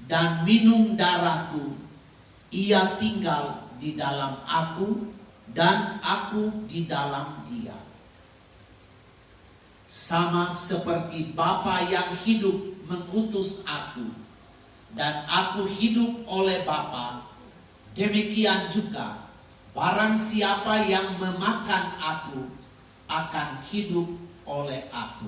dan minum darahku, ia tinggal di dalam aku dan aku di dalam dia. Sama seperti Bapa yang hidup mengutus aku dan aku hidup oleh Bapa, demikian juga barang siapa yang memakan aku akan hidup oleh aku.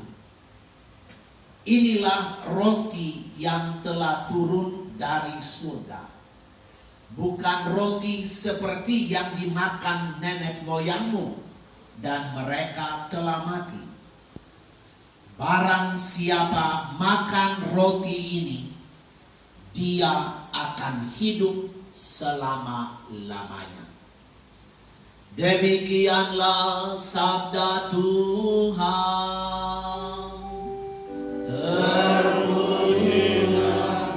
Inilah roti yang telah turun dari surga, bukan roti seperti yang dimakan nenek moyangmu dan mereka telah mati. Barang siapa makan roti ini, dia akan hidup selama-lamanya. Demikianlah sabda Tuhan. Terpujilah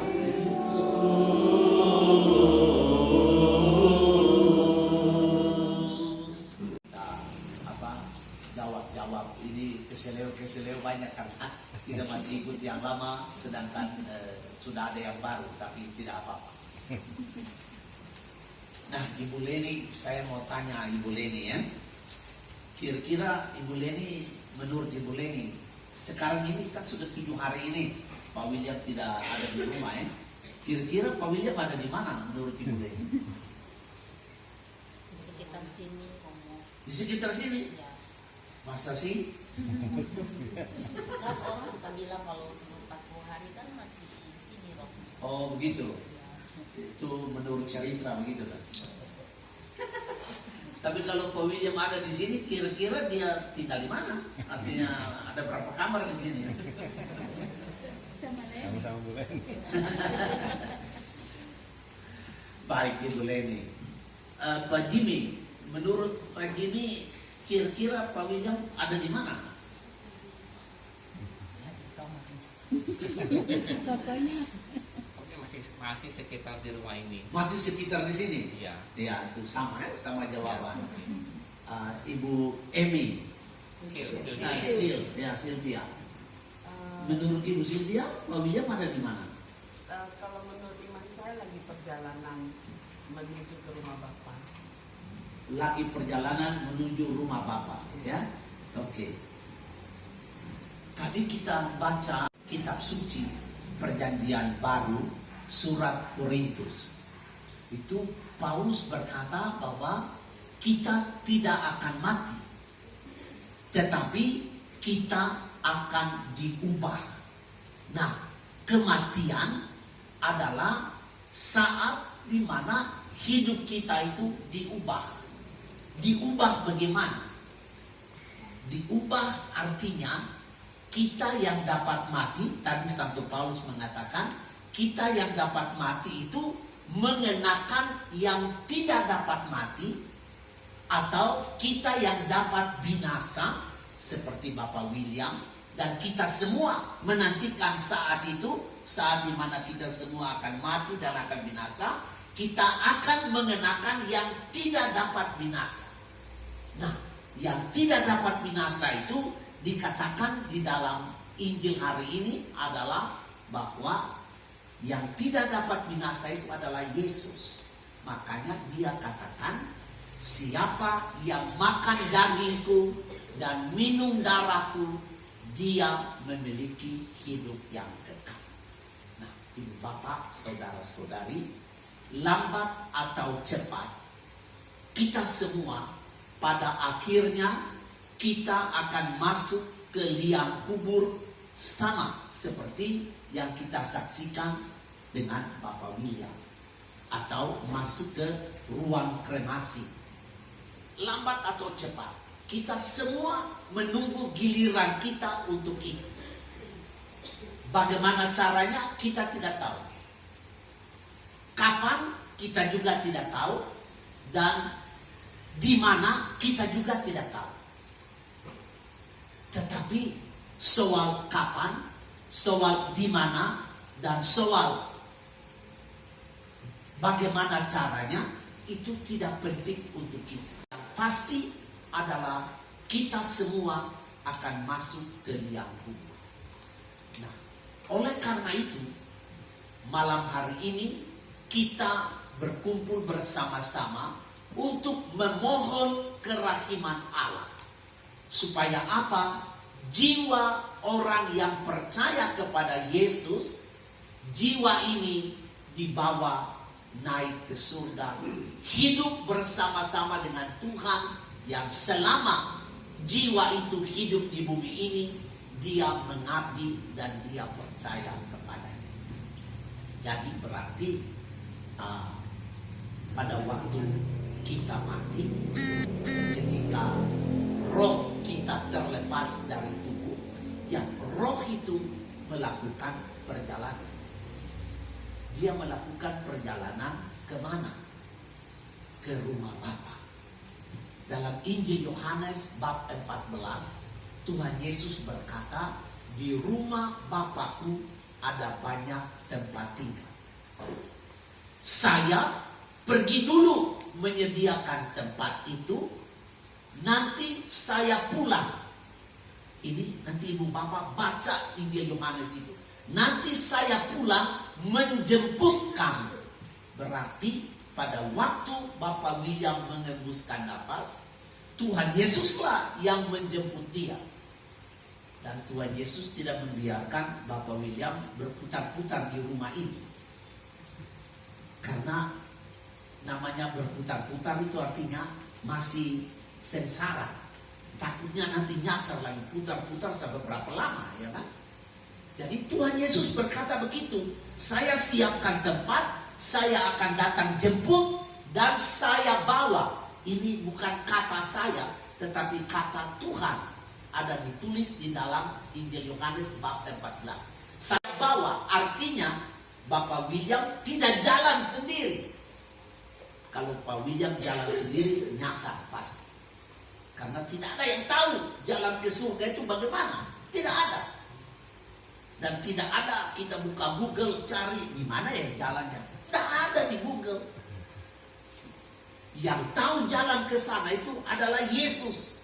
Kristus. Jawab ini keseleo banyak karena kita masih ikut yang lama, sedangkan sudah ada yang baru, tapi tidak apa-apa. Nah, Ibu Leni, saya mau tanya Ibu Leni ya. Kira-kira Ibu Leni, menurut Ibu Leni, sekarang ini kan sudah 7 hari ini Pak William tidak ada di rumah ya. Kira-kira Pak William ada di mana menurut Ibu Leni? Di sekitar sini. Di sekitar sini? Ya. Masa sih? Kan orang suka bilang kalau sebelum 40 hari kan masih di sini Rob. Oh begitu. Itu menurut cerita begitu kan. Tapi kalau Pak William ada di sini, kira-kira dia tinggal di mana? Artinya ada berapa kamar di sini? Sama-sama Bu Leni. Baik Ibu Leni. Pak Jimmy, menurut Pak Jimmy, kira-kira Pak William ada di mana? Ya, di kamarnya. Masih sekitar di rumah ini. Masih sekitar di sini? Iya. Ya, itu sama ya, sama jawaban. Ibu Emi. Sylvia. Menurut Ibu Sylvia, Pak William ada di mana? Kalau menurut iman saya lagi perjalanan menuju ke rumah Bapak. Lagi perjalanan menuju rumah Bapak, ya? Oke. Tadi kita baca kitab suci Perjanjian Baru, surat Korintus. Itu Paulus berkata bahwa kita tidak akan mati, tetapi kita akan diubah. Nah, kematian adalah saat di mana hidup kita itu diubah. Diubah bagaimana? Diubah artinya kita yang dapat mati, tadi Santo Paulus mengatakan, kita yang dapat mati itu mengenakan yang tidak dapat mati, atau kita yang dapat binasa seperti Bapak William, dan kita semua menantikan saat itu, saat dimana kita semua akan mati dan akan binasa. Kita akan mengenakan yang tidak dapat binasa. Nah, yang tidak dapat binasa itu dikatakan di dalam Injil hari ini adalah bahwa yang tidak dapat binasa itu adalah Yesus. Makanya dia katakan, siapa yang makan dagingku dan minum darahku, dia memiliki hidup yang kekal. Nah, ibu bapak, saudara-saudari, lambat atau cepat, kita semua pada akhirnya kita akan masuk ke liang kubur, sama seperti yang kita saksikan dengan Bapak William, atau masuk ke ruang kremasi. Lambat atau cepat, kita semua menunggu giliran kita untuk itu. Bagaimana caranya kita tidak tahu. Kapan kita juga tidak tahu, dan di mana kita juga tidak tahu. Tetapi soal kapan, soal di mana, dan soal bagaimana caranya, itu tidak penting untuk kita. Yang pasti adalah kita semua akan masuk ke liang kubur. Nah, oleh karena itu, malam hari ini kita berkumpul bersama-sama untuk memohon kerahiman Allah. Supaya apa? Jiwa orang yang percaya kepada Yesus, jiwa ini dibawa naik ke surga, hidup bersama-sama dengan Tuhan, yang selama jiwa itu hidup di bumi ini, dia mengabdi dan dia percaya kepadanya. Jadi berarti pada waktu kita mati, ketika roh kita terlepas dari tubuh, ya roh itu melakukan perjalanan. Dia melakukan perjalanan kemana? Ke rumah Bapa. Dalam Injil Yohanes bab 14, Tuhan Yesus berkata, di rumah Bapakku ada banyak tempat tinggal. Saya pergi dulu menyediakan tempat itu, nanti saya pulang. Ini nanti ibu bapak baca Injil Yohanes itu. Nanti saya pulang menjemput kamu. Berarti pada waktu Bapak William mengembuskan nafas, Tuhan Yesuslah yang menjemput dia. Dan Tuhan Yesus tidak membiarkan Bapak William berputar-putar di rumah ini. Karena namanya berputar-putar itu artinya masih sengsara. Takutnya nanti nyasar lagi, putar-putar sampai berapa lama, ya kan? Jadi Tuhan Yesus berkata begitu, saya siapkan tempat, saya akan datang jemput dan saya bawa. Ini bukan kata saya, tetapi kata Tuhan. Ada ditulis di dalam Injil Yohanes bab 14. Saya bawa, artinya Bapak William tidak jalan sendiri. Kalau Pak William jalan sendiri, nyasar pasti. Karena tidak ada yang tahu jalan ke surga itu bagaimana. Tidak ada. Dan tidak ada kita buka Google cari di mana ya jalannya. Tidak ada di Google. Yang tahu jalan ke sana itu adalah Yesus.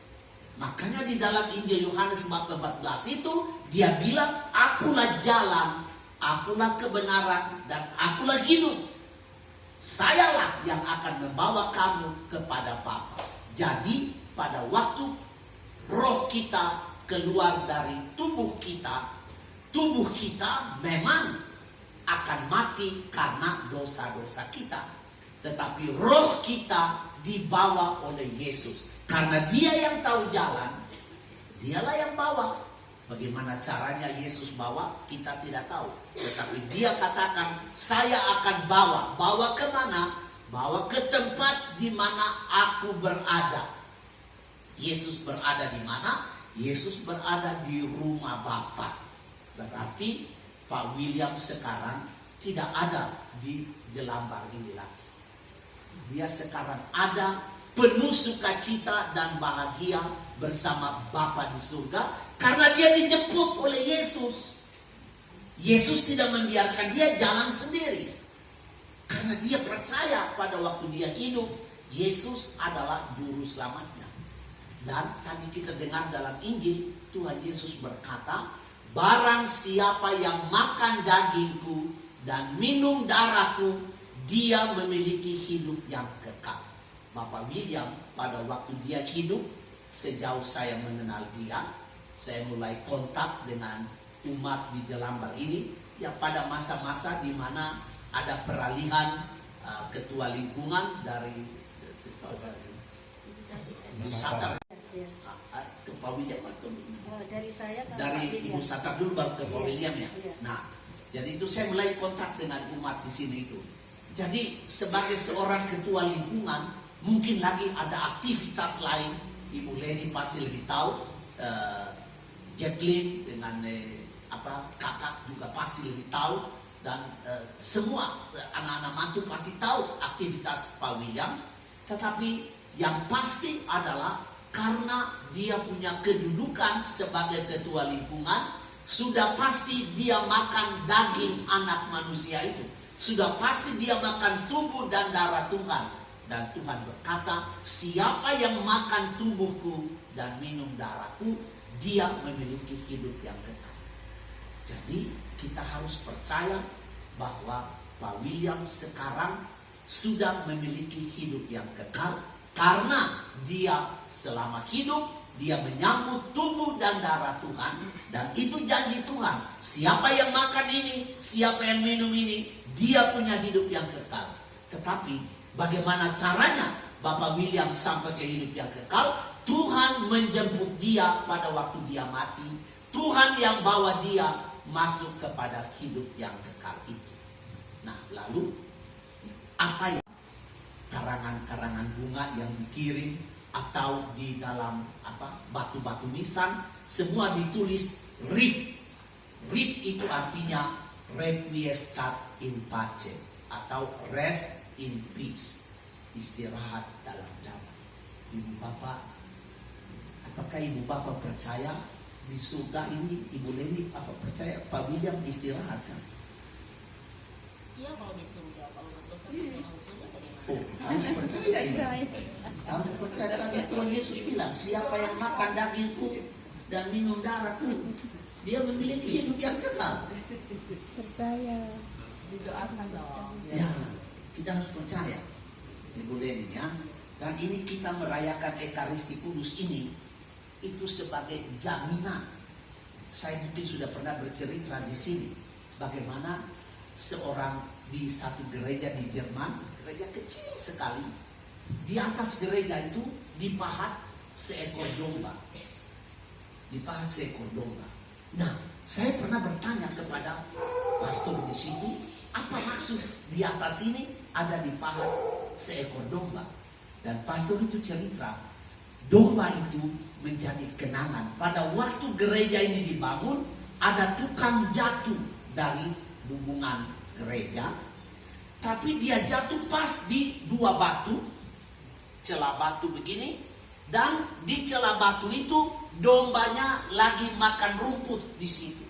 Makanya di dalam Injil Yohanes bab 14 itu dia bilang, akulah jalan, akulah kebenaran, dan akulah hidup. Sayalah yang akan membawa kamu kepada Bapa. Jadi pada waktu roh kita keluar dari tubuh kita memang akan mati karena dosa-dosa kita. Tetapi roh kita dibawa oleh Yesus. Karena dia yang tahu jalan, dialah yang bawa. Bagaimana caranya Yesus bawa, kita tidak tahu. Tetapi dia katakan, saya akan bawa. Bawa kemana? Bawa ke tempat di mana aku berada. Yesus berada di mana? Yesus berada di rumah Bapa. Berarti Pak William sekarang tidak ada di Jelambar ini lagi. Dia sekarang ada penuh sukacita dan bahagia bersama Bapa di surga karena dia dijemput oleh Yesus. Yesus tidak membiarkan dia jalan sendiri. Karena dia percaya pada waktu dia hidup, Yesus adalah juru selamatnya. Dan tadi kita dengar dalam Injil, Tuhan Yesus berkata, barang siapa yang makan dagingku dan minum darahku, dia memiliki hidup yang kekal. Bapak William pada waktu dia hidup, sejauh saya mengenal dia, saya mulai kontak dengan umat di Jelambar ini. Ya pada masa-masa di mana ada peralihan ketua lingkungan dari Ibu Satar ke Pak William atau Dari saya ke dari Pak William. Ibu Satar dulu baru ke Pak William ya. Iya. Nah, jadi itu saya mulai kontak dengan umat di sini itu. Jadi sebagai seorang ketua lingkungan, mungkin lagi ada aktivitas lain. Ibu Leni pasti lebih tahu. Jacqueline dengan kakak juga pasti lebih tahu. Dan semua anak-anak mantu pasti tahu aktivitas Pak William. Tetapi yang pasti adalah karena dia punya kedudukan sebagai ketua lingkungan, sudah pasti dia makan daging anak manusia itu. Sudah pasti dia makan tubuh dan darah Tuhan. Dan Tuhan berkata, siapa yang makan tubuhku dan minum darahku, dia memiliki hidup yang kekal. Jadi kita harus percaya bahwa Pak William sekarang sudah memiliki hidup yang kekal karena dia selama hidup dia menyambut tubuh dan darah Tuhan, dan itu janji Tuhan. Siapa yang makan ini, siapa yang minum ini, dia punya hidup yang kekal. Tetapi bagaimana caranya Bapak William sampai ke hidup yang kekal? Tuhan menjemput dia pada waktu dia mati. Tuhan yang bawa dia masuk kepada hidup yang kekal itu. Nah, lalu apa yang karangan-karangan bunga yang dikirim atau di dalam batu-batu nisan semua ditulis RIP. RIP itu artinya requiescat in pace atau rest in peace, istirahat dalam damai. Ibu Bapak, apakah Ibu Bapak percaya di surga ini Ibu Leni apa percaya Pak William istirahat kan? Iya, kalau di surga, kalau berdosa pasti masuk surga bagaimana? Oh, harus percaya ini. Harus percaya karena Tuhan Yesus bilang, siapa yang makan dagingku dan minum darahku, dia memiliki hidup yang kekal. Percaya. Didoakan dong. Ya, kita harus percaya, Ibu Leni ya. Dan ini kita merayakan Ekaristi Kudus ini, itu sebagai jaminan. Saya mungkin sudah pernah bercerita di sini, bagaimana seorang di satu gereja di Jerman, gereja kecil sekali, di atas gereja itu dipahat seekor domba. Dipahat seekor domba. Nah, saya pernah bertanya kepada pastor di situ, apa maksud di atas ini ada dipahat seekor domba? Dan pastor itu cerita, domba itu menjadi kenangan. Pada waktu gereja ini dibangun, ada tukang jatuh dari hubungan gereja, tapi dia jatuh pas di dua batu, celah batu begini, dan di celah batu itu dombanya lagi makan rumput di situ.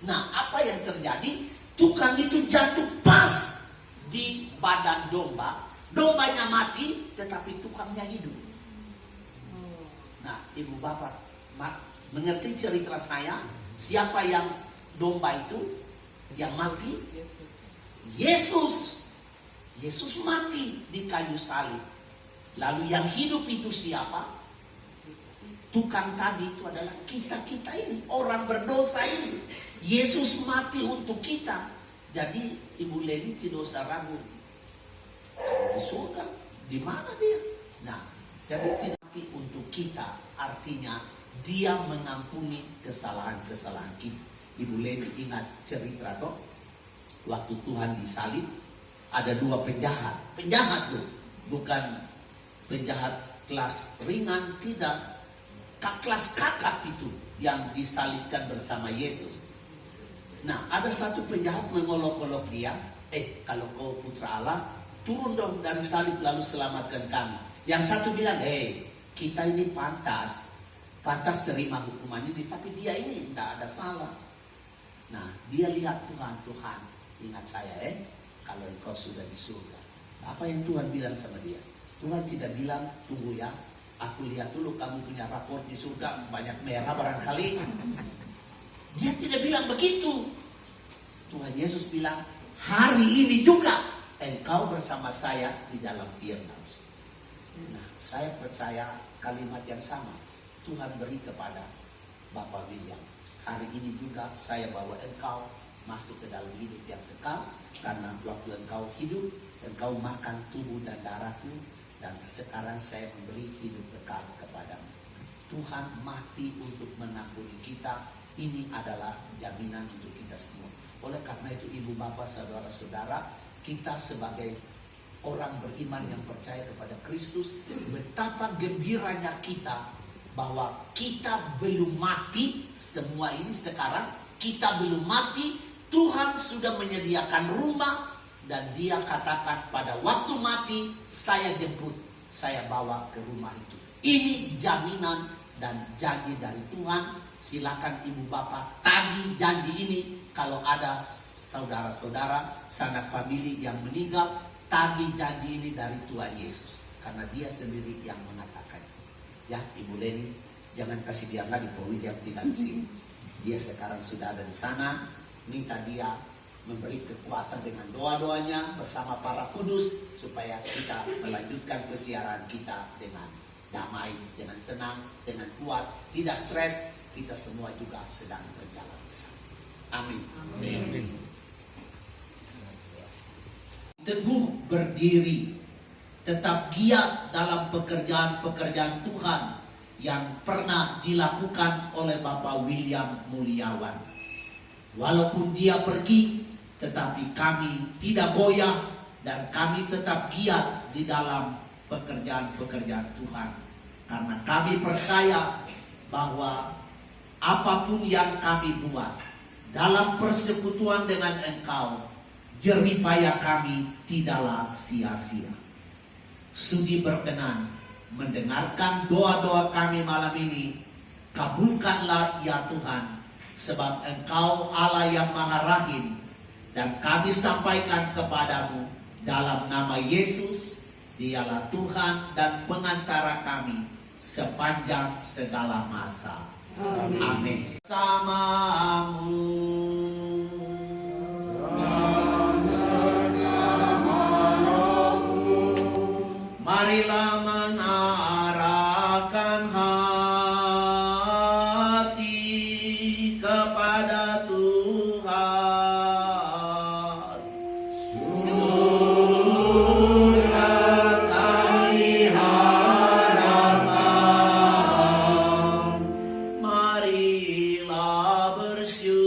Nah, apa yang terjadi? Tukang itu jatuh pas di badan domba, dombanya mati, tetapi tukangnya hidup. Nah, Ibu Bapak mengerti cerita saya? Siapa yang domba itu yang mati? Yesus. Yesus mati di kayu salib. Lalu yang hidup itu siapa? Tukang tadi itu adalah kita ini, orang berdosa ini. Yesus mati untuk kita. Jadi Ibu Leni tidak usah ragu. Di surga, di mana dia? Nah, jadi tidak mati untuk kita, artinya dia mengampuni kesalahan-kesalahan kita. Ibu Leni ingat cerita toh? Waktu Tuhan disalib, ada dua penjahat. Penjahat tuh, bukan penjahat kelas ringan, tidak. Kelas kakap itu yang disalibkan bersama Yesus. Nah, ada satu penjahat mengolok-olok dia, kalau kau putra Allah, turun dong dari salib lalu selamatkan kami. Yang satu bilang, kita ini pantas terima hukuman ini, tapi dia ini tidak ada salah. Nah, dia lihat Tuhan, ingat saya kalau engkau sudah di surga. Apa yang Tuhan bilang sama dia? Tuhan tidak bilang, tunggu ya, aku lihat dulu kamu punya rapor di surga banyak merah barangkali. Dia tidak bilang begitu. Tuhan Yesus bilang, hari ini juga engkau bersama saya di dalam Firdaus. Nah, saya percaya kalimat yang sama Tuhan beri kepada Bapak William. Hari ini juga saya bawa engkau masuk ke dalam hidup yang kekal, karena waktu engkau hidup, engkau makan tubuh dan darahku, dan sekarang saya memberi hidup kekal kepadamu. Tuhan mati untuk mengampuni kita. Ini adalah jaminan untuk kita semua. Oleh karena itu, Ibu Bapak, saudara-saudara, kita sebagai orang beriman yang percaya kepada Kristus, betapa gembiranya kita bahwa kita belum mati. Semua ini sekarang kita belum mati. Tuhan sudah menyediakan rumah, dan dia katakan pada waktu mati, saya jemput, saya bawa ke rumah itu. Ini jaminan dan janji dari Tuhan. Silakan Ibu Bapak tagih janji ini. Kalau ada saudara-saudara, sanak famili yang meninggal, tagih janji ini dari Tuhan Yesus, karena dia sendiri yang mengatakan. Ya, Ibu Leni, jangan kasih dia lagi Pak William tinggal di sini. Dia sekarang sudah ada di sana. Minta dia memberi kekuatan dengan doa-doanya bersama para kudus supaya kita melanjutkan persiaran kita dengan damai, dengan tenang, dengan kuat, tidak stres. Kita semua juga sedang berjalan bersama. Amin. Teguh berdiri, tetap giat dalam pekerjaan-pekerjaan Tuhan yang pernah dilakukan oleh Bapak William Mulyawan. Walaupun dia pergi, tetapi kami tidak goyah dan kami tetap giat di dalam pekerjaan-pekerjaan Tuhan. Karena kami percaya bahwa apapun yang kami buat dalam persekutuan dengan Engkau, jeripaya kami tidaklah sia-sia. Sudi berkenan mendengarkan doa-doa kami malam ini. Kabulkanlah ya Tuhan, sebab Engkau Allah yang Maha Rahim, dan kami sampaikan kepadamu dalam nama Yesus, Dialah Tuhan dan pengantara kami sepanjang segala masa. Amin. Samamu. Marilah mengarahkan hati kepada Tuhan. Sudah kami harapkan, marilah bersyukur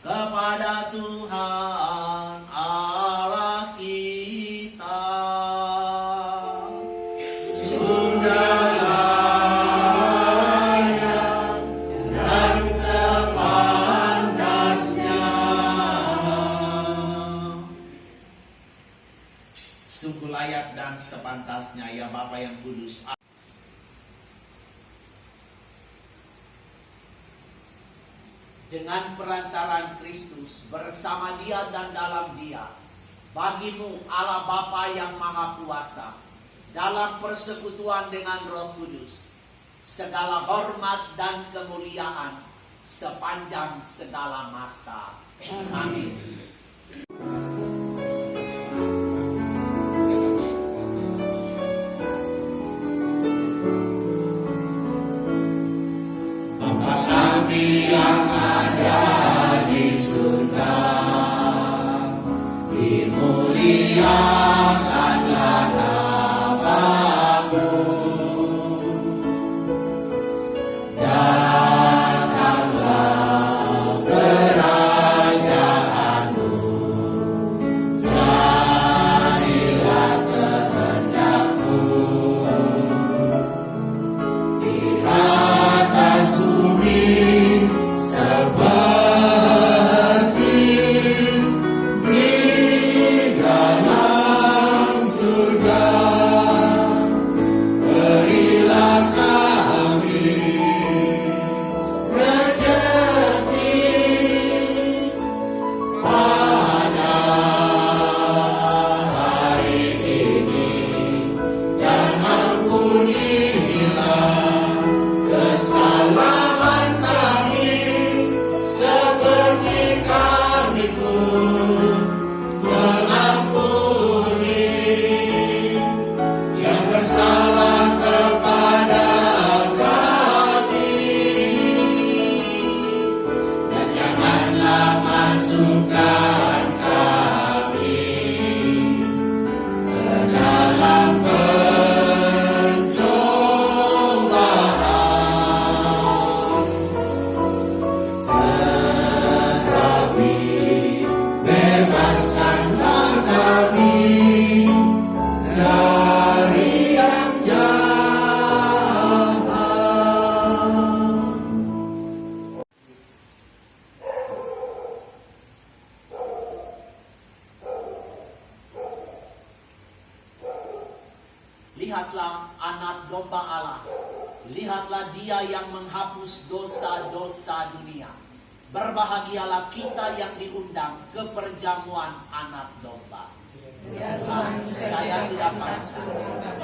kepada Tuhan Allah kita. Sudah layak dan sepantasnya. Sungguh layak dan sepantasnya ya Bapa yang kudus. Dengan perantaran Kristus, bersama Dia dan dalam Dia, bagimu Allah Bapa yang Maha Kuasa, dalam persekutuan dengan Roh Kudus, segala hormat dan kemuliaan sepanjang segala masa. Amin. Bapa kami yang ada di surga, dimuliakanlah namamu, datanglah kerajaanmu, jadilah kehendakmu di atas bumi seperti di dalam surga. Berilah kami rezeki pada hari ini, dan ampunilah kesalahan kami seperti kami pun mengampuni yang bersalah kepada kami, dan janganlah masukkan kami ke dalam pencobaan, tetapi bebaskanlah kami dari yang jahat. Lihatlah anak domba Allah. Lihatlah Dia yang menghapus dosa-dosa dunia. Berbahagialah kita yang diundang ke perjamuan anak domba. Tuhan, saya tidak pantas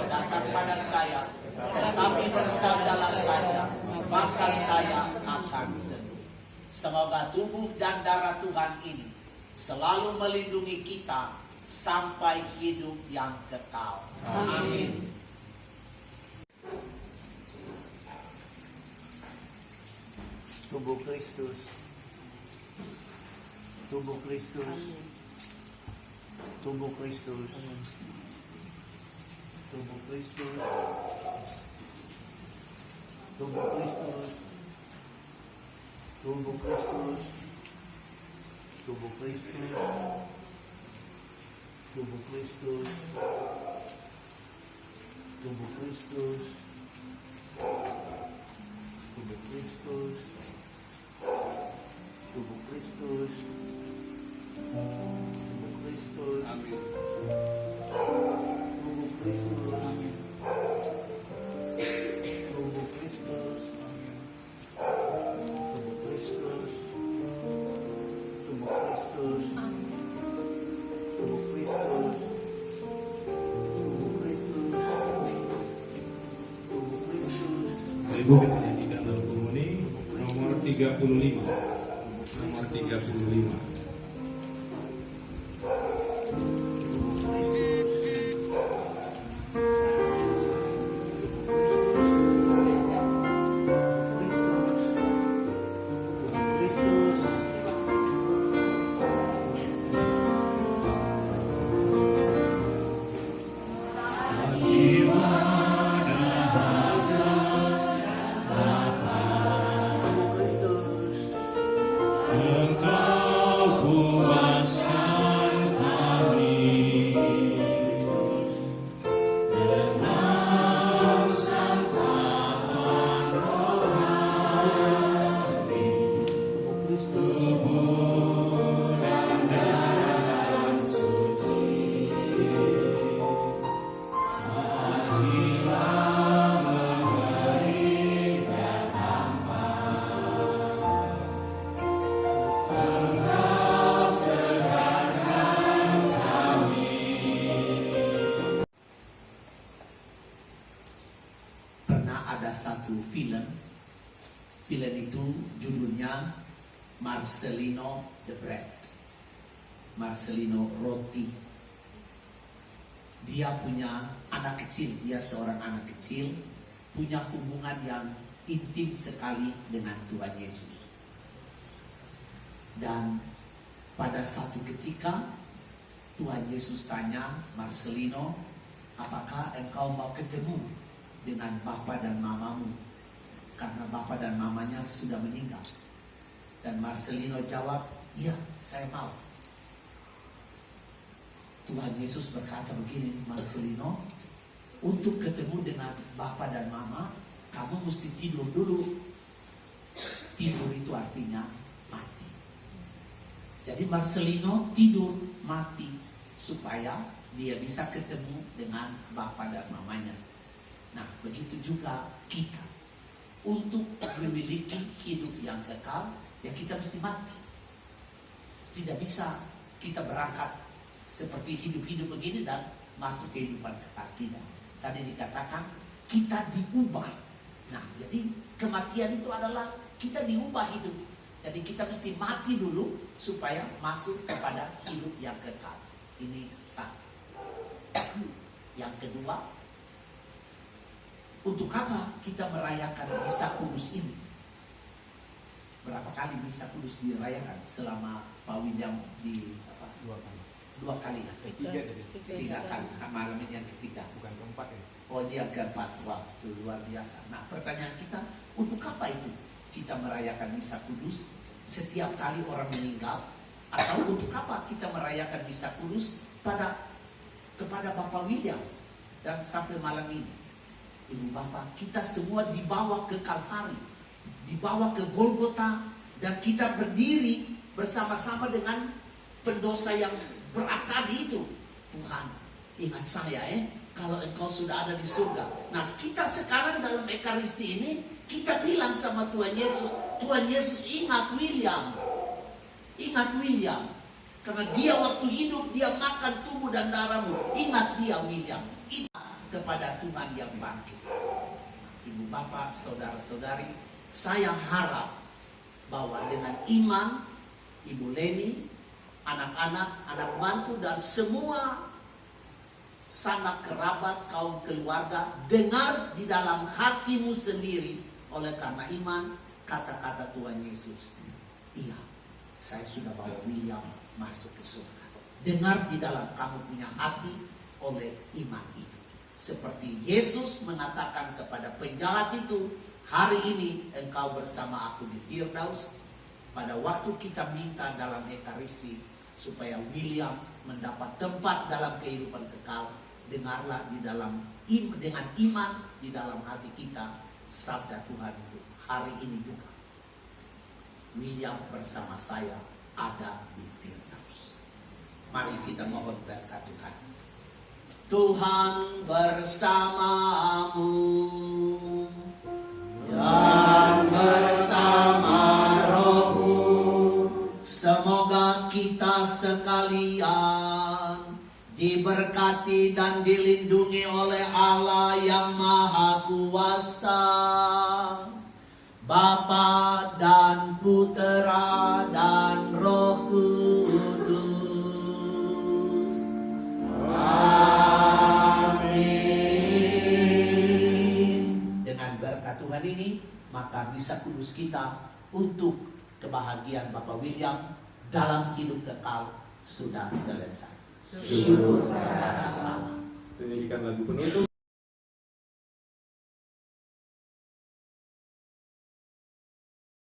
datang pada saya, tetapi bersabdalah saya, maka saya akan sembuh. Semoga tubuh dan darah Tuhan ini selalu melindungi kita sampai hidup yang kekal. Amin. Tubuh Kristus. Tubuh Kristus. Tubuh Kristus. Tubuh Kristus. Tubuh Kristus. Tubuh Kristus. Tubuh Kristus. Tubuh Kristus. Tubuh Kristus. Tubuh Kristus. Tubuh Kristus. Tubuh Kristus. Amin. Tubuh Kristus. Tubuh Kristus. Tubuh Kristus. Tubuh Kristus. Tubuh Kristus. Tubuh Kristus. Tubuh Kristus. Ibu kita nyanyikan dalam komuni nomor 35. Nomor 35. Satu film itu judulnya Marcelino the Bread, Marcelino Roti. Dia punya anak kecil, dia seorang anak kecil, punya hubungan yang intim sekali dengan Tuhan Yesus. Dan pada satu ketika Tuhan Yesus tanya, Marcelino, apakah engkau mau ketemu dengan bapa dan mamamu? Karena bapa dan mamanya sudah meninggal. Dan Marcelino jawab, iya, saya mau. Tuhan Yesus berkata begini, Marcelino, untuk ketemu dengan bapa dan mama, kamu mesti tidur dulu. Tidur itu artinya mati. Jadi Marcelino tidur mati supaya dia bisa ketemu dengan bapa dan mamanya. Nah, begitu juga kita. Untuk memiliki hidup yang kekal, ya kita mesti mati. Tidak bisa kita berangkat seperti hidup-hidup begini dan masuk kehidupan kekal. Tidak. Tadi dikatakan kita diubah. Nah, jadi kematian itu adalah kita diubah hidup. Jadi kita mesti mati dulu supaya masuk kepada hidup yang kekal. Ini satu. Yang kedua, untuk apa kita merayakan Misa Kudus ini? Berapa kali Misa Kudus dirayakan selama Pak William di apa? Dua kali ya? Tiga kali. Malam ini yang ketiga. Bukan keempat ya? Oh, dia keempat. Waktu luar biasa. Nah, pertanyaan kita, untuk apa itu kita merayakan Misa Kudus setiap kali orang meninggal? Atau untuk apa kita merayakan Misa Kudus kepada Bapak William dan sampai malam ini? Ibu Bapak, kita semua dibawa ke Kalvari, dibawa ke Golgota, dan kita berdiri bersama-sama dengan pendosa yang berat tadi itu. Tuhan, ingat saya kalau engkau sudah ada di surga. Nah, kita sekarang dalam Ekaristi ini, kita bilang sama Tuhan Yesus, ingat William. Ingat William. Karena dia waktu hidup, dia makan tubuh dan darahmu. Ingat dia William. Ingat kepada Tuhan yang bangkit. Ibu bapak, saudara-saudari, saya harap bahwa dengan iman Ibu Leni, anak-anak, anak mantu dan semua sanak kerabat, kaum keluarga dengar di dalam hatimu sendiri oleh karena iman kata-kata Tuhan Yesus. Iya, saya sudah bawa William masuk ke surga. Dengar di dalam kamu punya hati oleh iman itu. Seperti Yesus mengatakan kepada penjahat itu, hari ini engkau bersama aku di Firdaus. Pada waktu kita minta dalam Ekaristi supaya William mendapat tempat dalam kehidupan kekal, dengarlah di dalam dengan iman di dalam hati kita sabda Tuhan itu. Hari ini juga William bersama saya ada di Firdaus. Mari kita mohon berkat Tuhan. Tuhan bersamamu dan bersama rohmu. Semoga kita sekalian diberkati dan dilindungi oleh Allah yang Maha Kuasa, Bapa dan Putera dan Roh Kudus. Amin. Dengan berkat Tuhan ini, maka misa kudus kita untuk kebahagiaan Bapak William dalam hidup kekal sudah selesai. Syukur kepada Allah. Menyanyikan lagu penutup.